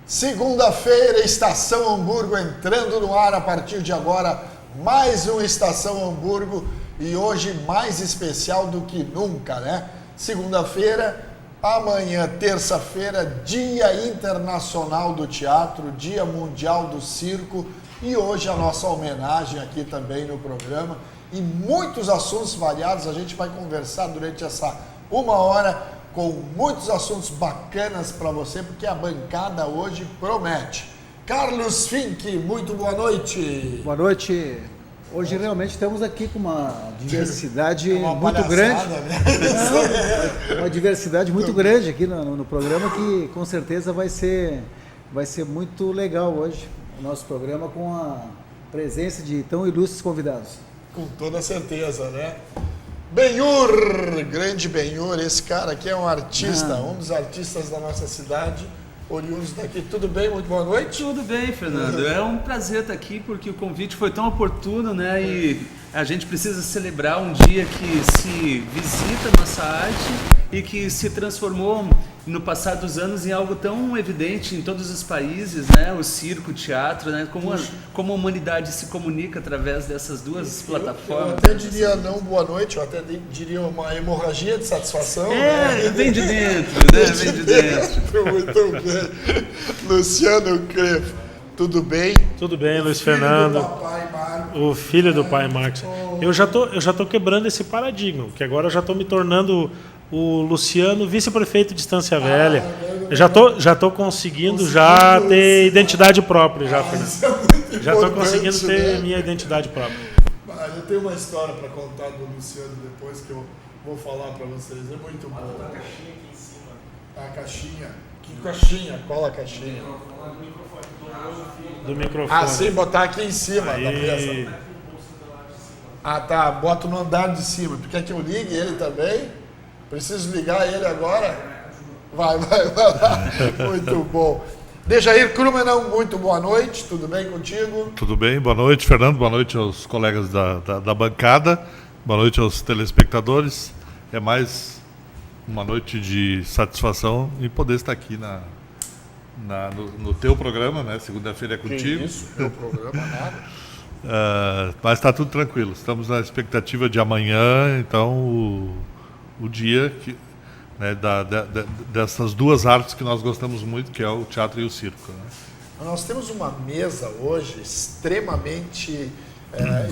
Segunda-feira, Estação Hamburgo entrando no ar a partir de agora, mais uma Estação Hamburgo e hoje mais especial do que nunca, né? Segunda-feira, amanhã, terça-feira, Dia Internacional do Teatro, Dia Mundial do Circo e hoje a nossa homenagem aqui também no programa e muitos assuntos variados, a gente vai conversar durante essa uma hora com muitos assuntos bacanas para você, porque a bancada hoje promete. Carlos Fink, muito boa noite. Boa noite. Hoje realmente estamos aqui com uma diversidade uma muito grande. Né? Uma diversidade muito grande aqui no programa, que com certeza vai ser muito legal hoje, o nosso programa, com a presença de tão ilustres convidados. Com toda certeza, né? Benhur, grande Benhur, esse cara aqui é um artista, um dos artistas da nossa cidade, oriundos daqui. Tudo bem? Muito boa noite. Tudo bem, Fernando. É um prazer estar aqui porque o convite foi tão oportuno, né? E a gente precisa celebrar um dia que se visita a nossa arte e que se transformou no passar dos anos em algo tão evidente em todos os países, né? O circo, o teatro, né? Como a humanidade se comunica através dessas duas plataformas. Eu até diria não boa noite, eu até diria uma hemorragia de satisfação. Né? Vem de dentro, né? Vem de dentro. Muito bem. Luciano Crefo, tudo bem? Tudo bem, Luiz Fernando. O filho do pai Marcos. Eu já tô quebrando esse paradigma, porque agora eu já tô me tornando o Luciano, vice-prefeito de Estância Velha. Eu já tô conseguindo já ter identidade própria, já, Fernando. Já tô conseguindo ter minha identidade própria. Eu tenho uma história para contar do Luciano depois que eu vou falar para vocês. É muito bom. A caixinha aqui em cima. A caixinha. Que caixinha? Qual a caixinha? Do microfone. Ah, sim, botar aqui em cima da mesa. Ah, tá. Bota no andar de cima. Tu quer que eu ligue ele também? Preciso ligar ele agora? Vai lá. Muito bom. Dejair Krumenão, muito boa noite. Tudo bem contigo? Tudo bem. Boa noite, Fernando. Boa noite aos colegas da bancada. Boa noite aos telespectadores. É mais uma noite de satisfação em poder estar aqui no teu programa, né? Segunda-feira é contigo. Que isso, teu programa, nada. Mas está tudo tranquilo. Estamos na expectativa de amanhã, então o dia né, dessas duas artes que nós gostamos muito, que é o teatro e o circo. Né? Nós temos uma mesa hoje extremamente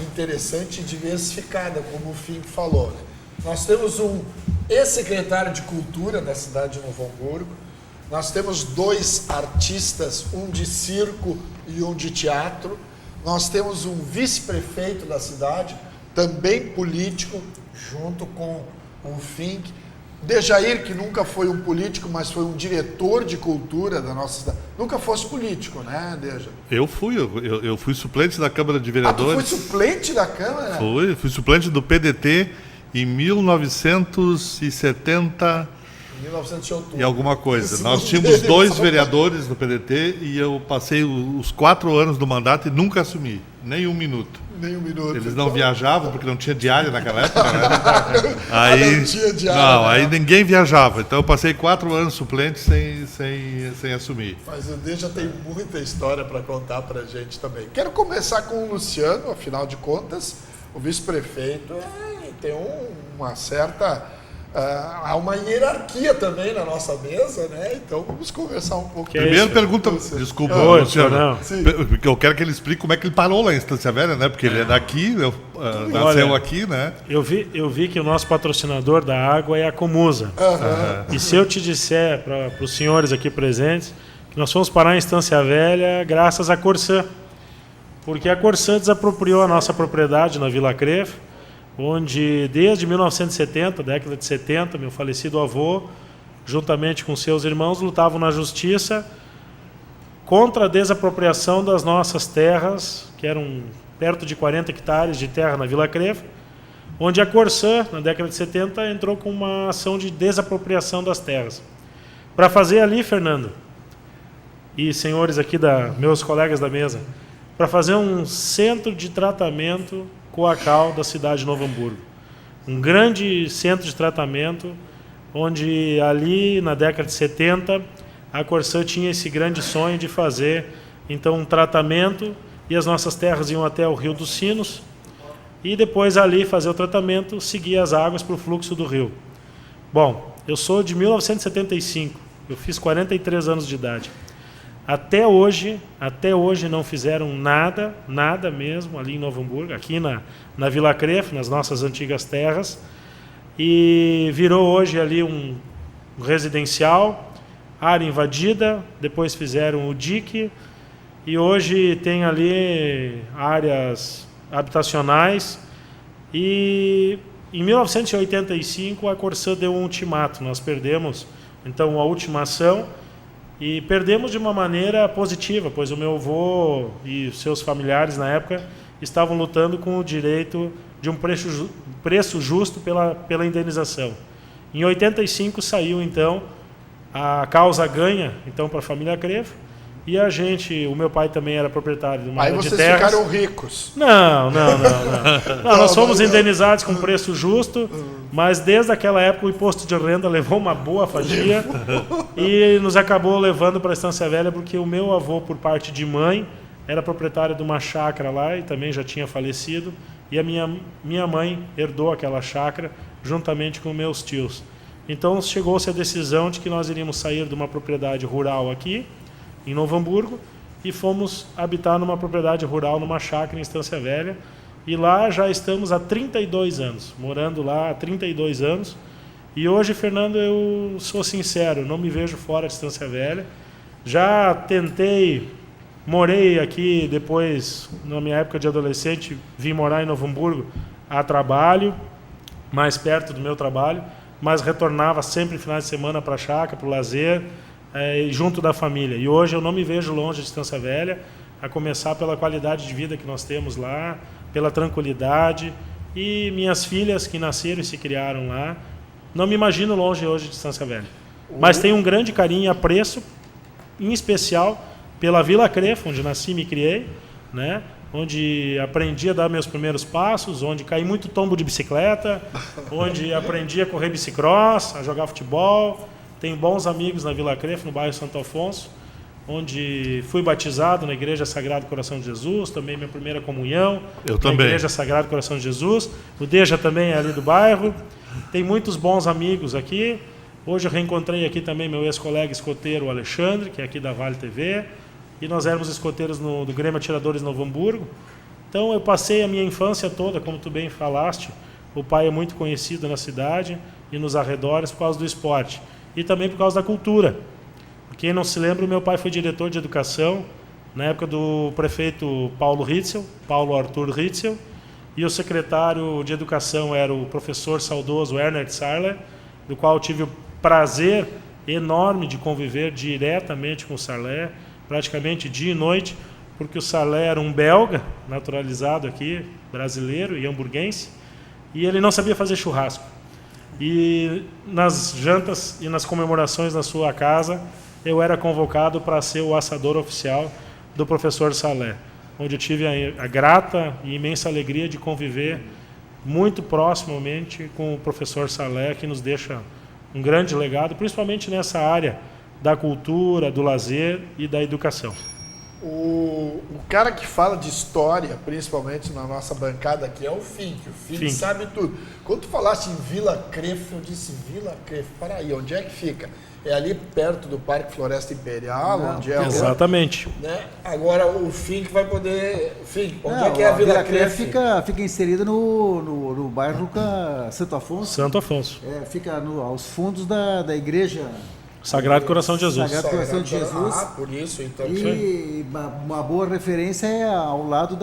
interessante e diversificada, como o Fink falou. Né? Nós temos um ex-secretário de Cultura da cidade de Novo Hamburgo, nós temos dois artistas, um de circo e um de teatro, nós temos um vice-prefeito da cidade, também político, junto com o Fink. Dejair, que nunca foi um político, mas foi um diretor de cultura da nossa cidade. Nunca fosse político, né, Deja? Eu fui suplente da Câmara de Vereadores. Tu foi suplente da Câmara? Fui suplente do PDT em 1970 e alguma coisa. Nós tínhamos dois vereadores no PDT e eu passei os 4 anos do mandato e nunca assumi, nem um minuto. Eles não viajavam porque não tinha diária naquela época, né? Aí, não tinha diária. Não, aí ninguém viajava. Então eu passei 4 anos suplente sem assumir. Mas o Deja tem muita história para contar pra gente também. Quero começar com o Luciano, afinal de contas, o vice-prefeito tem uma certa... há uma hierarquia também na nossa mesa, né? Então vamos conversar um pouco. Primeiro pergunta, desculpa, Luciano, porque eu quero que ele explique como é que ele parou lá em Estância Velha, né? Porque ele é daqui, nasceu aqui, né? Eu vi que o nosso patrocinador da água é a Comusa. E se eu te disser para os senhores aqui presentes que nós fomos parar em Estância Velha graças à Corsã, porque a Corsã desapropriou a nossa propriedade na Vila Crefo, onde desde 1970, década de 70, meu falecido avô, juntamente com seus irmãos, lutavam na justiça contra a desapropriação das nossas terras, que eram perto de 40 hectares de terra na Vila Crefo, onde a Corsã, na década de 70, entrou com uma ação de desapropriação das terras. Para fazer ali, Fernando, e senhores aqui, meus colegas da mesa, para fazer um centro de tratamento coacal da cidade de Novo Hamburgo. Um grande centro de tratamento, onde ali, na década de 70, a Corsã tinha esse grande sonho de fazer, então, um tratamento, e as nossas terras iam até o Rio dos Sinos, e depois ali fazer o tratamento, seguir as águas para o fluxo do rio. Bom, eu sou de 1975, eu fiz 43 anos de idade. Até hoje não fizeram nada mesmo ali em Novo Hamburgo, aqui na Vila Creflo, nas nossas antigas terras, e virou hoje ali um residencial, área invadida, depois fizeram o dique, e hoje tem ali áreas habitacionais, e em 1985 a Corsã deu um ultimato, nós perdemos então a última ação, e perdemos de uma maneira positiva, pois o meu avô e seus familiares na época estavam lutando com o direito de um preço justo pela indenização. Em 85 saiu então a causa ganha então para a família Creflo, e a gente, o meu pai também era proprietário de uma área de terras. Aí vocês ficaram ricos. Não, nós fomos indenizados com preço justo, mas desde aquela época o imposto de renda levou uma boa fatia e nos acabou levando para a Estância Velha, porque o meu avô, por parte de mãe, era proprietário de uma chácara lá e também já tinha falecido, e a minha mãe herdou aquela chácara juntamente com meus tios. Então chegou-se a decisão de que nós iríamos sair de uma propriedade rural aqui, em Novo Hamburgo, e fomos habitar numa propriedade rural, numa chácara em Estância Velha, e lá já estamos há 32 anos, morando lá há 32 anos, e hoje, Fernando, eu sou sincero, não me vejo fora de Estância Velha. Já tentei, morei aqui depois, na minha época de adolescente, vim morar em Novo Hamburgo a trabalho, mais perto do meu trabalho, mas retornava sempre finais de semana para a chácara, para o lazer, junto da família. E hoje eu não me vejo longe de Estância Velha, a começar pela qualidade de vida que nós temos lá, pela tranquilidade, e minhas filhas que nasceram e se criaram lá. Não me imagino longe hoje de Estância Velha. Mas tenho um grande carinho e apreço, em especial pela Vila Creflo, onde nasci e me criei, né? Onde aprendi a dar meus primeiros passos, onde caí muito tombo de bicicleta, onde aprendi a correr bicicross, a jogar futebol. Tenho bons amigos na Vila Creflo, no bairro Santo Afonso, onde fui batizado na Igreja Sagrado Coração de Jesus, também minha primeira comunhão. Eu também. Na Igreja Sagrado Coração de Jesus. O Deja também é ali do bairro. Tem muitos bons amigos aqui. Hoje eu reencontrei aqui também meu ex-colega escoteiro Alexandre, que é aqui da Vale TV, e nós éramos escoteiros do Grêmio Atiradores Novo Hamburgo. Então eu passei a minha infância toda, como tu bem falaste, o pai é muito conhecido na cidade e nos arredores por causa do esporte. E também por causa da cultura. Quem não se lembra, o meu pai foi diretor de educação na época do prefeito Paulo Arthur Ritzel, e o secretário de educação era o professor saudoso Werner Sarler, do qual eu tive o prazer enorme de conviver diretamente com o Sarler, praticamente dia e noite, porque o Sarler era um belga, naturalizado aqui, brasileiro e hamburguense, e ele não sabia fazer churrasco. E nas jantas e nas comemorações na sua casa, eu era convocado para ser o assador oficial do professor Salé, onde eu tive a grata e imensa alegria de conviver muito proximamente com o professor Salé, que nos deixa um grande legado, principalmente nessa área da cultura, do lazer e da educação. O cara que fala de história, principalmente na nossa bancada aqui, é o Fink. O Fink sabe tudo. Quando tu falaste em Vila Creflo, eu disse Vila Creflo. Para aí, onde é que fica? É ali perto do Parque Floresta Imperial? Onde é exatamente. Né? Agora o Fink vai poder... Fink, onde é a Vila Creflo? Fica inserida no bairro Santo Afonso. Santo Afonso. Fica aos fundos da igreja... Sagrado Coração de Jesus. Sagrado Coração de Jesus. Por isso, então. E uma boa referência é ao lado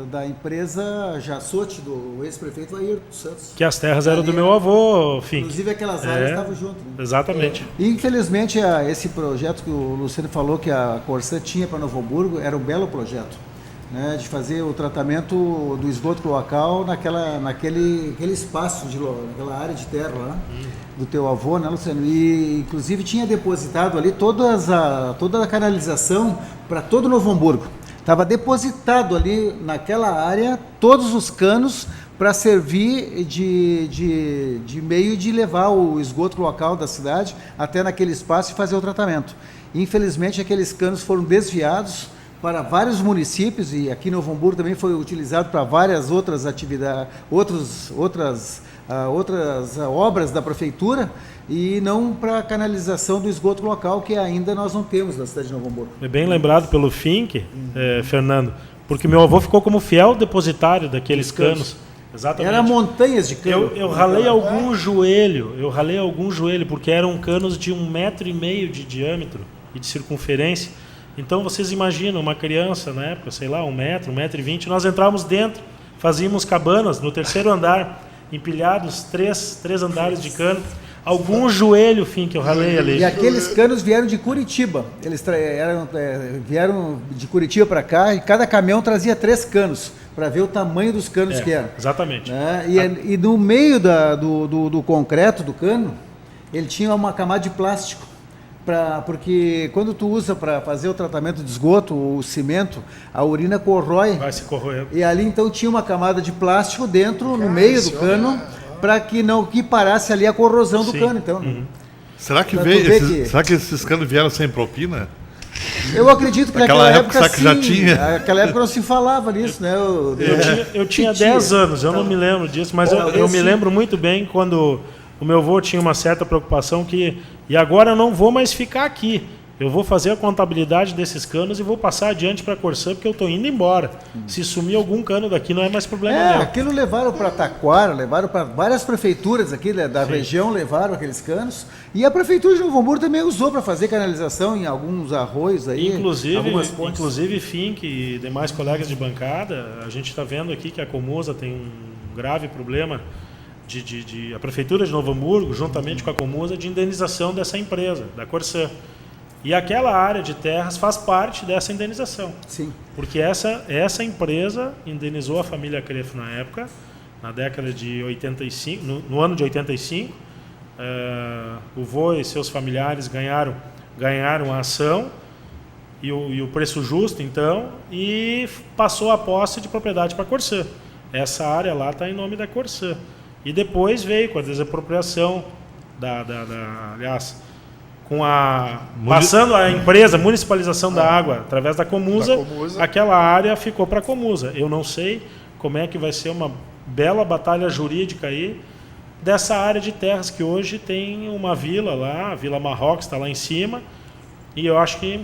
da empresa Jassotti, do ex-prefeito Ayrton Santos. Que as terras eram do meu avô, Fink. Inclusive aquelas áreas estavam juntas. Né? Exatamente. E, infelizmente, esse projeto que o Luciano falou que a Corsã tinha para Novo Hamburgo era um belo projeto. né, de fazer o tratamento do esgoto cloacal naquele espaço, naquela área de terra lá, do teu avô, né, Luciano? E, inclusive, tinha depositado ali toda a canalização para todo Novo Hamburgo. Estava depositado ali naquela área todos os canos para servir de meio de levar o esgoto cloacal da cidade até naquele espaço e fazer o tratamento. Infelizmente, aqueles canos foram desviados para vários municípios, e aqui em Novo Hamburgo também foi utilizado para várias outras atividades, outras obras da prefeitura, e não para a canalização do esgoto local, que ainda nós não temos na cidade de Novo Hamburgo. É bem lembrado pelo Fink, Fernando, porque meu avô ficou como fiel depositário daqueles canos. Exatamente. Era montanhas de cano. Eu ralei algum joelho, porque eram canos de 1,5 metro de diâmetro e de circunferência. Então vocês imaginam uma criança na época, sei lá, 1 metro, 1,20 m, nós entrávamos dentro, fazíamos cabanas no 3º andar, empilhados 3 andares de cano. Algum joelho, fim, que eu ralei ali. E aqueles canos vieram de Curitiba. Eles vieram de Curitiba para cá, e cada caminhão trazia 3 canos, para ver o tamanho dos canos que eram. Exatamente. Né? E no meio do concreto do cano, ele tinha uma camada de plástico. Porque quando tu usa para fazer o tratamento de esgoto, o cimento, a urina corrói. Vai se corroer. E ali então tinha uma camada de plástico dentro, no meio do cano, para que parasse ali a corrosão do cano. Então, Será que esses canos vieram sem propina? eu acredito que naquela época sim, já tinha. Naquela época não se falava nisso, né? Eu tinha 10 anos, eu não me lembro disso, mas eu me lembro muito bem quando o meu avô tinha uma certa preocupação e agora eu não vou mais ficar aqui. Eu vou fazer a contabilidade desses canos e vou passar adiante para a Corsã, porque eu estou indo embora. Se sumir algum cano daqui, não é mais problema meu. Aquilo levaram para Taquara, levaram para várias prefeituras aqui da região, levaram aqueles canos. E a prefeitura de Novo Hamburgo também usou para fazer canalização em alguns arroios aí. Inclusive Fink e demais colegas de bancada, a gente está vendo aqui que a Comusa tem um grave problema a prefeitura de Novo Hamburgo, juntamente com a Comusa, de indenização dessa empresa, da Corsã. E aquela área de terras faz parte dessa indenização. Sim. Porque essa empresa indenizou a família Crefo na época, na década de 85, no ano de 85. O vô e seus familiares ganharam a ação e o preço justo, então, e passou a posse de propriedade para a Corsã. Essa área lá está em nome da Corsã. E depois veio com a desapropriação aliás, passando a empresa, municipalização da água através da Comusa, aquela área ficou para a Comusa. Eu não sei como é que vai ser uma bela batalha jurídica aí dessa área de terras que hoje tem uma vila lá, a Vila Marrocos está lá em cima, e eu acho que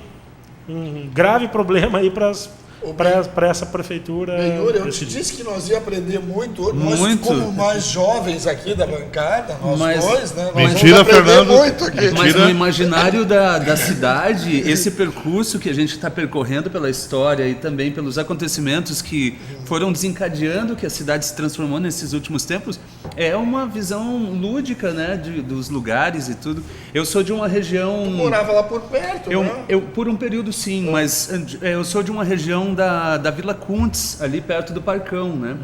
um grave problema aí para essa prefeitura. Benhur, eu te disse que nós ia aprender muito. Nós, como mais jovens aqui da bancada, nós dois, né? Mentira, Fernando. Muito aqui. Mas no imaginário da cidade, esse percurso que a gente está percorrendo pela história e também pelos acontecimentos que foram desencadeando que a cidade se transformou nesses últimos tempos, é uma visão lúdica, né, dos lugares e tudo. Eu sou de uma região... Tu morava lá por perto, né? Eu por um período sim, mas eu sou de uma região da Vila Kuntz, ali perto do Parcão, né?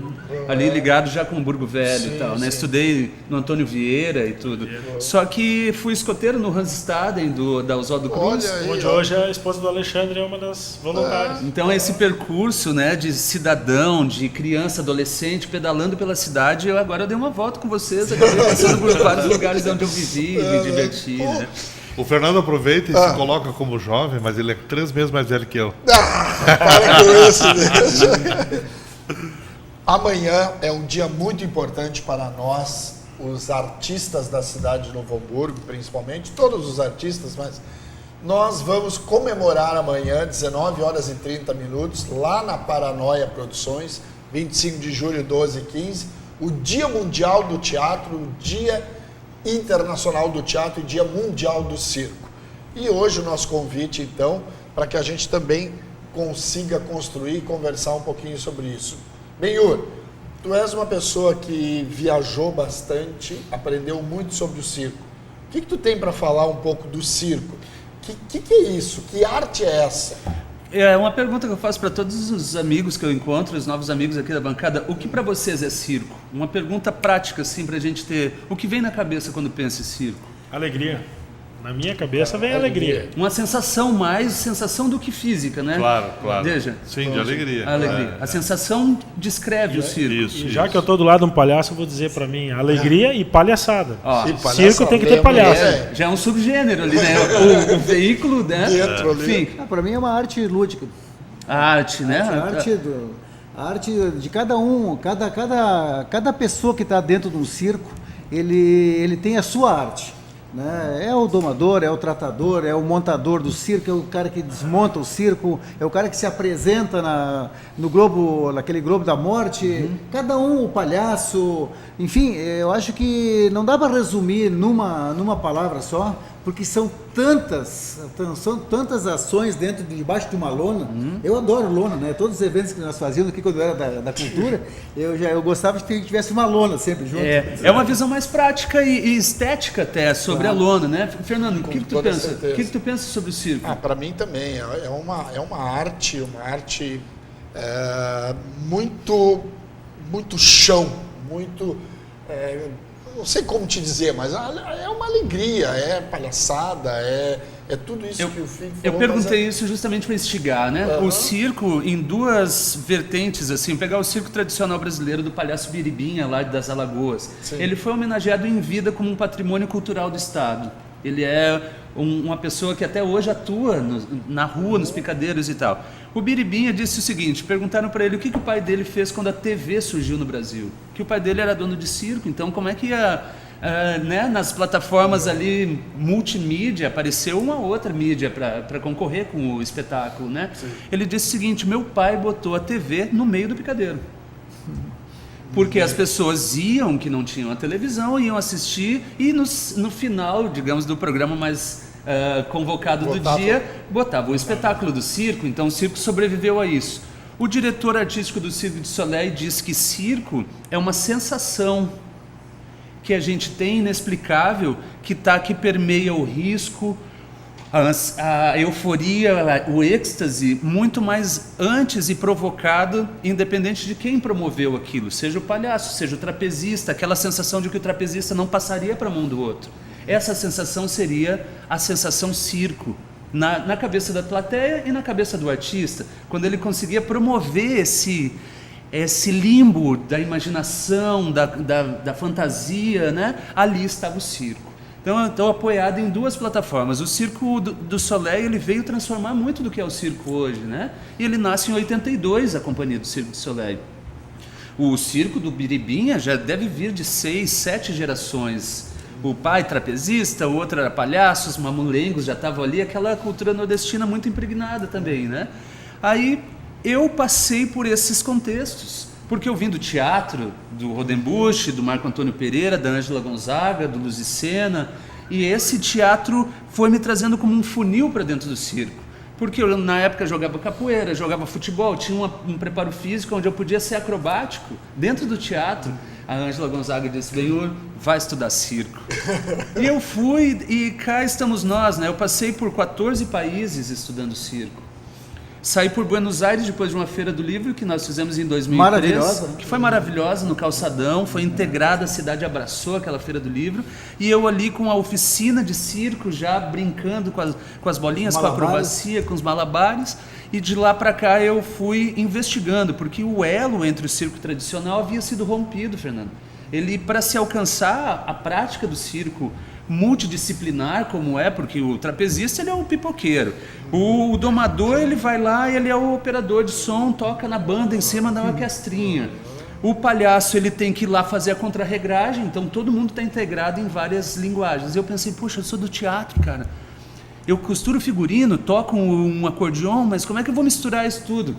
Ali ligado já com o Hamburgo Velho e tal, né? Estudei no Antônio Vieira e tudo. Só que fui escoteiro no Hansestaden da Oswaldo Cruz. Onde hoje a esposa do Alexandre é uma das voluntárias. Então esse percurso, né, de cidadão, de criança, adolescente, pedalando pela cidade, agora eu dei uma volta com vocês, acabei passando por vários lugares onde eu vivi, me diverti, né? O Fernando aproveita e se coloca como jovem, mas ele é 3 meses mais velho que eu. Para com isso, né? Amanhã é um dia muito importante para nós, os artistas da cidade de Novo Hamburgo, principalmente, todos os artistas, mas nós vamos comemorar amanhã, 19h30, lá na Paranoia Produções, 25 de julho, 12h15, o Dia Mundial do Teatro, o Dia Internacional do Teatro e Dia Mundial do Circo. E hoje o nosso convite, então, para que a gente também consiga construir e conversar um pouquinho sobre isso. Benhur, tu és uma pessoa que viajou bastante, aprendeu muito sobre o circo. O que tu tem para falar um pouco do circo? Que é isso? Que arte é essa? É uma pergunta que eu faço para todos os amigos que eu encontro, os novos amigos aqui da bancada. O que para vocês é circo? Uma pergunta prática, assim, para a gente ter. O que vem na cabeça quando pensa em circo? Alegria. Na minha cabeça vem alegria. Uma sensação mais sensação do que física, né? Claro. Veja. Sim, de alegria. A alegria. A sensação descreve o circo. Isso. E já que eu tô do lado de um palhaço, eu vou dizer para mim, alegria e palhaçada. Ó, E palhaço, Circo tem que ter palhaço. já é um subgênero ali, né? O veículo, né? Dentro ali. Enfim, Para mim é uma arte lúdica. a arte, né? A arte de cada um, cada pessoa que está dentro de um circo, ele tem a sua arte. Né? É o domador, é o tratador, é o montador do circo, é o cara que desmonta o circo, é o cara que se apresenta no globo, naquele globo da morte. Cada um, o palhaço, enfim, eu acho que não dá para resumir numa palavra só, porque são tantas ações debaixo de uma lona. Eu adoro lona, né? Todos os eventos que nós fazíamos aqui quando eu era da cultura, eu gostava de que tivesse uma lona sempre junto. É uma visão mais prática e estética até sobre a lona, né? Fernando, o que tu toda pensa? certeza. O que tu pensa sobre o circo? Para mim também é uma arte muito chão, muito não sei como te dizer, mas é uma alegria, é palhaçada, é tudo isso que o filho falou. Eu perguntei isso justamente para instigar, né? O circo em duas vertentes, assim, pegar o circo tradicional brasileiro do palhaço Biribinha lá das Alagoas. Sim. Ele foi homenageado em vida como um patrimônio cultural do Estado. Ele é uma pessoa que até hoje atua na rua, nos picadeiros e tal. O Biribinha disse o seguinte, perguntaram para ele o que o pai dele fez quando a TV surgiu no Brasil. Que o pai dele era dono de circo, então como é que né, nas plataformas ali multimídia apareceu uma outra mídia para concorrer com o espetáculo, né? Sim. Ele disse o seguinte, meu pai botou a TV no meio do picadeiro. Porque as pessoas que não tinham a televisão, iam assistir e no final, digamos, do programa mais convocado do dia, botava o espetáculo do circo. Então o circo sobreviveu a isso. O diretor artístico do Cirque du Soleil diz que circo é uma sensação que a gente tem inexplicável, que permeia o risco, a euforia, o êxtase, muito mais antes e provocado, independente de quem promoveu aquilo, seja o palhaço, seja o trapezista, aquela sensação de que o trapezista não passaria para a mão do outro. Essa sensação seria a sensação circo, na cabeça da plateia e na cabeça do artista, quando ele conseguia promover esse limbo da imaginação, da fantasia, né? Ali estava o circo. Então, eu estou apoiado em duas plataformas. O Circo do Soleil, ele veio transformar muito do que é o circo hoje, né? E ele nasce em 82, a companhia do Circo do Soleil. O circo do Biribinha já deve vir de 6, 7 gerações. O pai trapezista, o outro era palhaço, os mamulengos já estavam ali, aquela cultura nordestina muito impregnada também, né? Aí eu passei por esses contextos. Porque eu vim do teatro, do Rodenbusch, do Marco Antônio Pereira, da Ângela Gonzaga, do Luz e Sena, e esse teatro foi me trazendo como um funil para dentro do circo. Porque eu, na época, jogava capoeira, jogava futebol, tinha um preparo físico onde eu podia ser acrobático dentro do teatro. A Ângela Gonzaga disse, Benhur, vai estudar circo. E eu fui, e cá estamos nós, né? Eu passei por 14 países estudando circo. Saí por Buenos Aires depois de uma feira do livro que nós fizemos em 2003. Maravilhosa, né? Que foi maravilhosa, no Calçadão, foi integrada, a cidade abraçou aquela feira do livro. E eu ali com a oficina de circo, já brincando com as bolinhas, com a acrobacia, com os malabares. E de lá para cá eu fui investigando, porque o elo entre o circo tradicional havia sido rompido, Fernando. Ele, para se alcançar a prática do circo multidisciplinar como porque o trapezista ele é um pipoqueiro, o domador ele vai lá, ele é o operador de som, toca na banda em cima da orquestrinha, o palhaço ele tem que ir lá fazer a contrarregragem, então todo mundo está integrado em várias linguagens. Eu pensei, puxa, eu sou do teatro, cara, eu costuro figurino, toco um acordeon, mas como é que eu vou misturar isso tudo?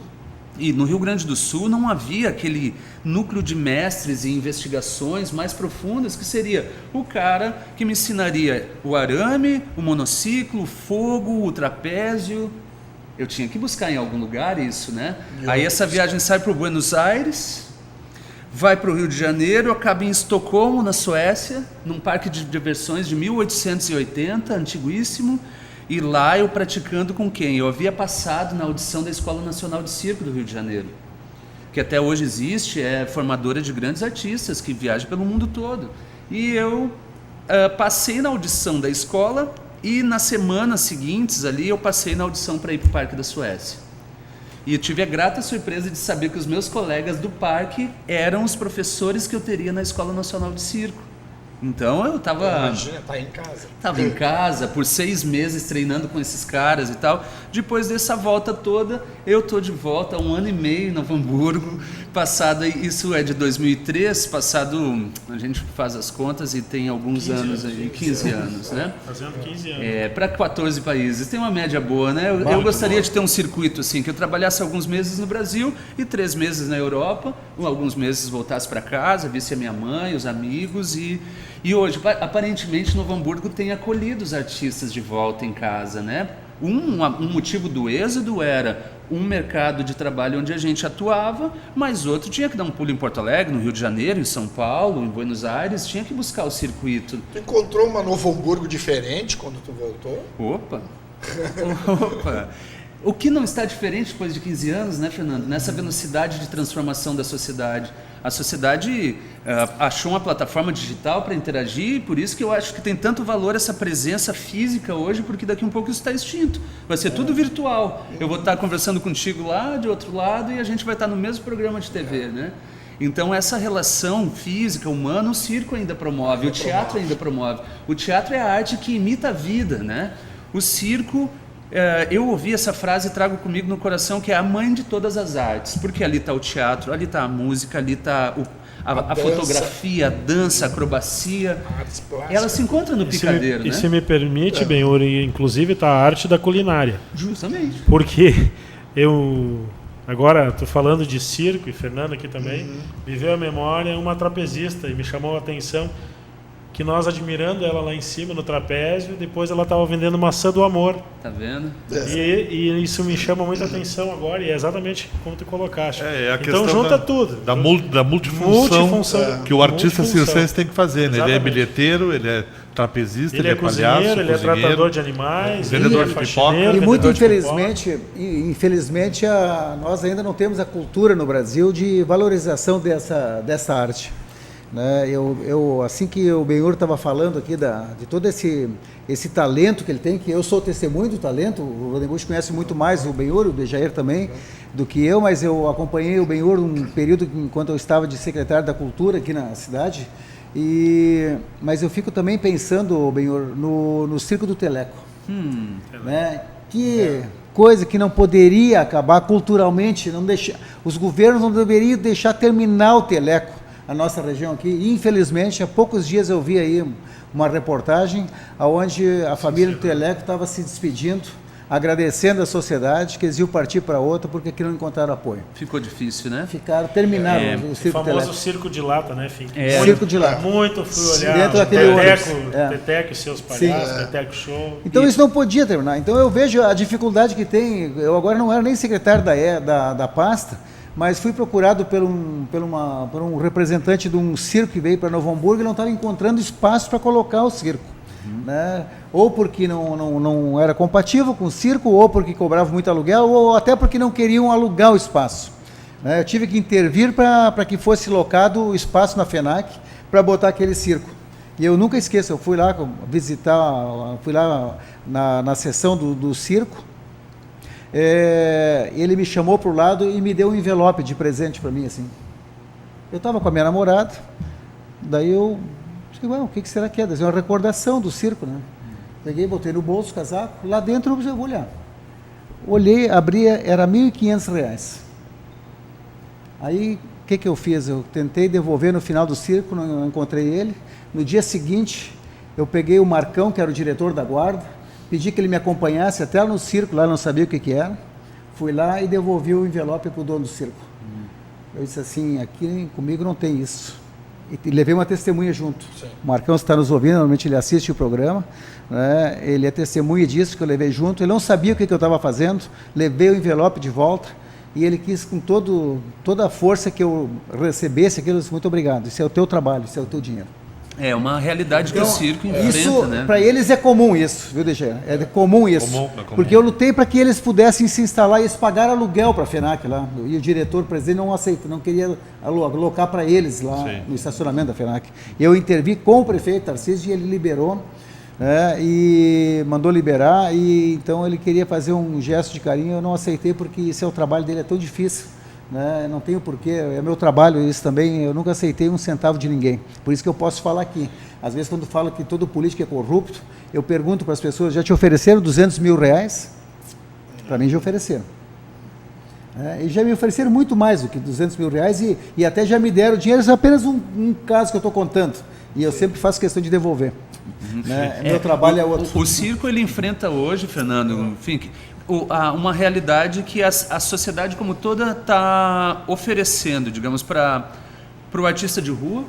E no Rio Grande do Sul não havia aquele núcleo de mestres e investigações mais profundas, que seria o cara que me ensinaria o arame, o monociclo, o fogo, o trapézio. Eu tinha que buscar em algum lugar isso, né? Aí essa viagem sai para o Buenos Aires, vai para o Rio de Janeiro, acaba em Estocolmo, na Suécia, num parque de diversões de 1880, antiguíssimo. E lá eu praticando com quem? Eu havia passado na audição da Escola Nacional de Circo do Rio de Janeiro, que até hoje existe, é formadora de grandes artistas que viajam pelo mundo todo. E eu passei na audição da escola e nas semanas seguintes ali eu passei na audição para ir para o Parque da Suécia. E eu tive a grata surpresa de saber que os meus colegas do parque eram os professores que eu teria na Escola Nacional de Circo. Então eu estava... Imagina, tá em casa. Estava em casa por 6 meses treinando com esses caras e tal. Depois dessa volta toda, eu tô de volta há 1 ano e meio em Novo Hamburgo. Passado, isso é de 2003, passado, a gente faz as contas e tem alguns anos aí, 15 anos, né? Fazendo 15 anos. Para 14 países, tem uma média boa, né? Eu gostaria de ter um circuito assim, que eu trabalhasse alguns meses no Brasil e 3 meses na Europa, alguns meses voltasse para casa, visse a minha mãe, os amigos e hoje, aparentemente, Novo Hamburgo tem acolhido os artistas de volta em casa, né? Um motivo do êxodo era um mercado de trabalho onde a gente atuava, mas outro tinha que dar um pulo em Porto Alegre, no Rio de Janeiro, em São Paulo, em Buenos Aires, tinha que buscar o circuito. Tu encontrou uma Novo Hamburgo diferente quando tu voltou? Opa! O que não está diferente depois de 15 anos, né, Fernando? Nessa velocidade de transformação da sociedade. A sociedade achou uma plataforma digital para interagir, e por isso que eu acho que tem tanto valor essa presença física hoje, porque daqui a um pouco isso está extinto. Vai ser tudo virtual. Eu vou estar conversando contigo lá, de outro lado, e a gente vai estar no mesmo programa de TV, né? Então essa relação física, humana, o circo ainda promove, o teatro ainda promove. O teatro é a arte que imita a vida, né? O circo... eu ouvi essa frase e trago comigo no coração, que é a mãe de todas as artes, porque ali está o teatro, ali está a música, ali está a fotografia, a dança, a acrobacia, ela se encontra no picadeiro, E né? se me permite, Benhur, inclusive está a arte da culinária. Justamente. Porque eu, agora estou falando de circo, e Fernando aqui também, me veio à memória uma trapezista e me chamou a atenção que nós admirando ela lá em cima no trapézio, depois ela estava vendendo maçã do amor. Tá vendo? E isso me chama muita atenção agora, e é exatamente como tu colocaste. A então questão junta tudo. Da multifunção que o artista circense tem que fazer, né? Ele é bilheteiro, ele é trapezista, ele é cozinheiro, palhaço, ele é tratador de animais, vendedor ele é de pipoca. faxineiro, E muito vendedor de pipoca. infelizmente, nós ainda não temos a cultura no Brasil de valorização dessa arte. Né? Assim que o Benhur estava falando aqui de todo esse talento que ele tem, que eu sou testemunho do talento, o Rodenbusch conhece muito mais o Benhur, o Dejair também, do que eu, mas eu acompanhei o Benhur um período enquanto eu estava de secretário da Cultura aqui na cidade, mas eu fico também pensando, Benhur, no Circo do Teleco. Né? Que coisa que não poderia acabar culturalmente, os governos não deveriam deixar terminar o Teleco, a nossa região aqui. Infelizmente, há poucos dias eu vi aí uma reportagem onde a família do Teleco estava se despedindo, agradecendo a sociedade, que eles iam partir para outra porque aqui não encontraram apoio. Ficou difícil, né? Terminaram o O Circo famoso Teleco. circo de lata, né, Fink? Circo de lata. Muito fui olhar Dentro daquele Teteco e seus palhaços, Teteco Show. Então isso não podia terminar. Então eu vejo a dificuldade que tem. Eu agora não era nem secretário da pasta, mas fui procurado por um representante de um circo que veio para Novo Hamburgo e não estava encontrando espaço para colocar o circo. Né? Ou porque não era compatível com o circo, ou porque cobrava muito aluguel, ou até porque não queriam alugar o espaço. Né? Eu tive que intervir para que fosse locado o espaço na FENAC para botar aquele circo. E eu nunca esqueço, eu fui lá visitar, na sessão do circo. Ele me chamou para o lado e me deu um envelope de presente para mim, assim. Eu estava com a minha namorada, daí eu disse, o que será que é? É uma recordação do circo, né? Peguei, botei no bolso o casaco, lá dentro eu vou olhar. Olhei, abri, era R$ 1.500. Aí, o que eu fiz? Eu tentei devolver no final do circo, não encontrei ele. No dia seguinte, eu peguei o Marcão, que era o diretor da guarda, pedi que ele me acompanhasse até no circo, lá não sabia o que era. Fui lá e devolvi o envelope para o dono do circo. Eu disse assim, aqui comigo não tem isso. E levei uma testemunha junto. Sim. O Marcão está nos ouvindo, normalmente ele assiste o programa. Né? Ele é testemunha disso que eu levei junto. Ele não sabia o que eu estava fazendo. Levei o envelope de volta. E ele quis com toda a força que eu recebesse aquilo. Eu disse, muito obrigado, isso é o teu trabalho, isso é o teu dinheiro. É uma realidade que o circo enfrenta, Isso, né? para eles é comum isso, viu, DG? É comum isso. É comum. Porque eu lutei para que eles pudessem se instalar e eles pagaram aluguel para a FENAC lá. E o diretor, o presidente, não aceitou, não queria alocar para eles lá no estacionamento da FENAC. Eu intervi com o prefeito Tarcísio e ele liberou, e mandou liberar. E então ele queria fazer um gesto de carinho, eu não aceitei porque esse é o trabalho dele, é tão difícil. Não tenho porquê, é meu trabalho isso também, eu nunca aceitei um centavo de ninguém, por isso que eu posso falar aqui. Às vezes quando falo que todo político é corrupto, eu pergunto para as pessoas, já te ofereceram 200 mil reais? Para mim já ofereceram. E já me ofereceram muito mais do que 200 mil reais e até já me deram dinheiro, isso é apenas um caso que eu estou contando, e eu sempre faço questão de devolver. Meu trabalho é outro. O circo ele enfrenta hoje, Fernando, enfim, uma realidade que a sociedade como toda está oferecendo, digamos, para o artista de rua,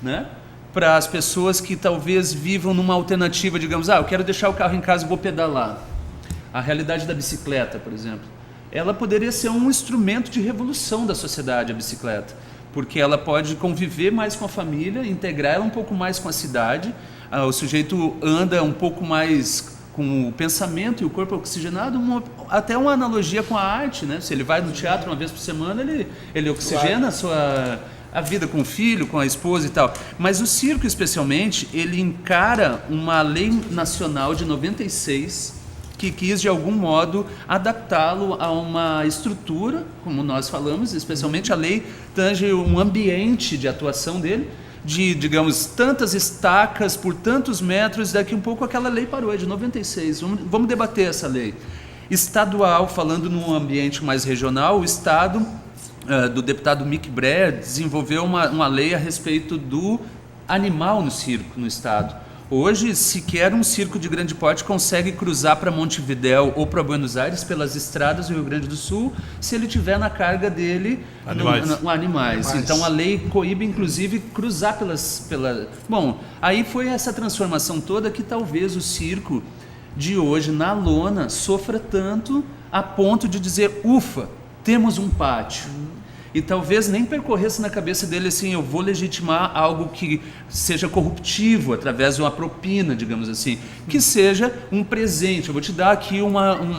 né? Para as pessoas que talvez vivam numa alternativa, digamos, eu quero deixar o carro em casa e vou pedalar. A realidade da bicicleta, por exemplo, ela poderia ser um instrumento de revolução da sociedade, a bicicleta, porque ela pode conviver mais com a família, integrar ela um pouco mais com a cidade, o sujeito anda um pouco mais com o pensamento e o corpo oxigenado, até uma analogia com a arte, né? Se ele vai no teatro uma vez por semana, ele oxigena a vida com o filho, com a esposa e tal. Mas o circo, especialmente, ele encara uma lei nacional de 96 que quis, de algum modo, adaptá-lo a uma estrutura, como nós falamos, especialmente a lei tange um ambiente de atuação dele, de, digamos, tantas estacas por tantos metros, daqui um pouco aquela lei parou, é de 96. Vamos debater essa lei. Estadual, falando num ambiente mais regional, o Estado, do deputado Mick Breyer, desenvolveu uma lei a respeito do animal no circo, no Estado. Hoje, sequer um circo de grande porte consegue cruzar para Montevidéu ou para Buenos Aires pelas estradas do Rio Grande do Sul se ele tiver na carga dele animais. Então a lei coíbe inclusive cruzar Bom, aí foi essa transformação toda que talvez o circo de hoje na lona sofra tanto a ponto de dizer, ufa, temos um pátio. E talvez nem percorresse na cabeça dele assim, eu vou legitimar algo que seja corruptivo através de uma propina, digamos assim, que seja um presente, eu vou te dar aqui um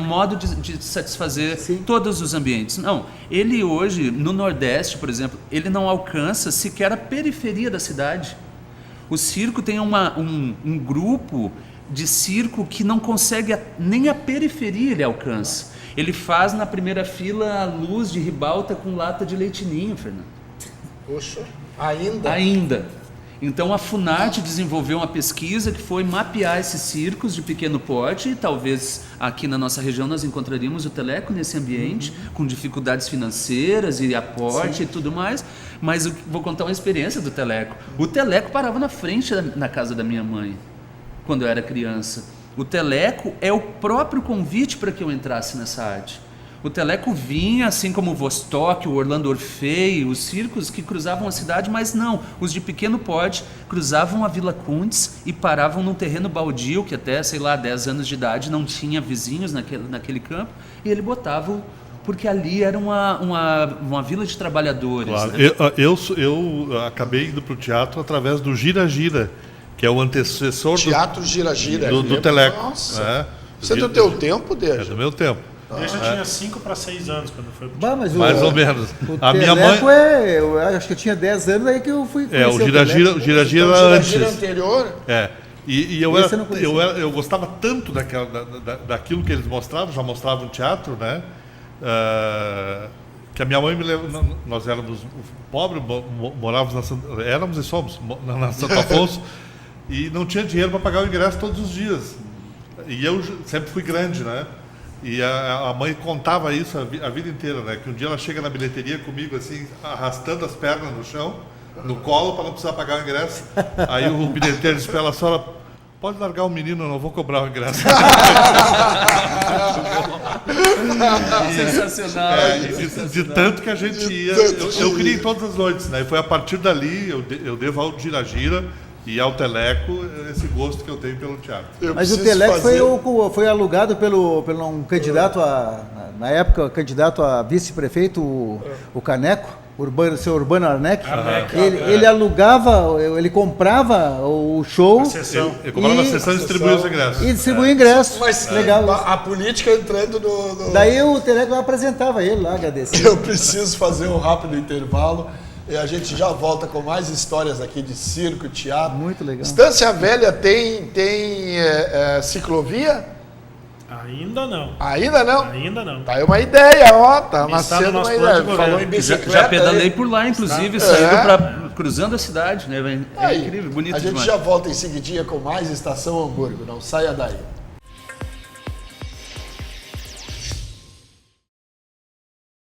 modo de satisfazer todos os ambientes. Não, ele hoje, no Nordeste, por exemplo, ele não alcança sequer a periferia da cidade. O circo tem um grupo de circo que não consegue, nem a periferia ele alcança. Ele faz na primeira fila a luz de ribalta com lata de leitinho, Fernando. Poxa, ainda? Ainda. Então a Funarte desenvolveu uma pesquisa que foi mapear esses circos de pequeno porte, e talvez aqui na nossa região nós encontraríamos o Teleco nesse ambiente, com dificuldades financeiras e aporte e tudo mais, mas eu vou contar uma experiência do Teleco. O Teleco parava na frente da casa da minha mãe, quando eu era criança. O Teleco é o próprio convite para que eu entrasse nessa arte. O Teleco vinha, assim como o Vostok, o Orlando Orfei, os circos que cruzavam a cidade, mas não, os de pequeno porte cruzavam a Vila Kundes e paravam num terreno baldio, que até, 10 anos de idade não tinha vizinhos naquele campo, e ele botava, porque ali era uma vila de trabalhadores. Claro. Né? Eu acabei indo para o teatro através do Gira Gira, que é o antecessor Teatro Gira Gira. do Teleco. Nossa. Você é do teu tempo, Deja? É do meu tempo. Desde eu tinha 5 para 6 anos quando foi pro Mas mais ou menos. A minha mãe... eu acho que eu tinha 10 anos aí que eu fui conhecer o Gira Gira Então, antes. Gira anterior? E eu gostava tanto daquilo que eles mostravam, já mostravam no teatro, né? Que a minha mãe me levou. Nós éramos pobres, morávamos éramos e somos na Santo Afonso, e não tinha dinheiro para pagar o ingresso todos os dias. E eu sempre fui grande, né? E a mãe contava isso a vida inteira, né? Que um dia ela chega na bilheteria comigo, assim, arrastando as pernas no chão, no colo, para não precisar pagar o ingresso. Aí o bilheteiro disse para ela, a senhora pode largar o menino, eu não vou cobrar o ingresso. Sensacional. De tanto que a gente ia, eu queria ir todas as noites, né? E foi a partir dali, eu devo ao Gira Gira e ao Teleco esse gosto que eu tenho pelo teatro. Mas o Teleco foi alugado pelo um candidato na época, candidato a vice-prefeito, o Caneco. seu Urbano Arnec, Arnec, ele alugava, ele comprava o show Eu comprava na sessão e distribuía os ingressos. e distribuía ingressos. Mas Legal. a política entrando no... Daí o Teleco apresentava ele lá, agradecia. Eu preciso fazer um rápido intervalo e a gente já volta com mais histórias aqui de circo, teatro. Muito legal. Estância Velha tem ciclovia? Ainda não. Ainda não? Ainda não. Tá aí uma ideia, ó. Tá Está no nascendo nosso uma plano ideia. de governo. Falou em bicicleta. Já pedalei aí. por lá, inclusive, É. saindo cruzando a cidade, né? É Aí, incrível, bonito a gente demais. já volta em seguidinha com mais Estação Hamburgo. Não saia daí.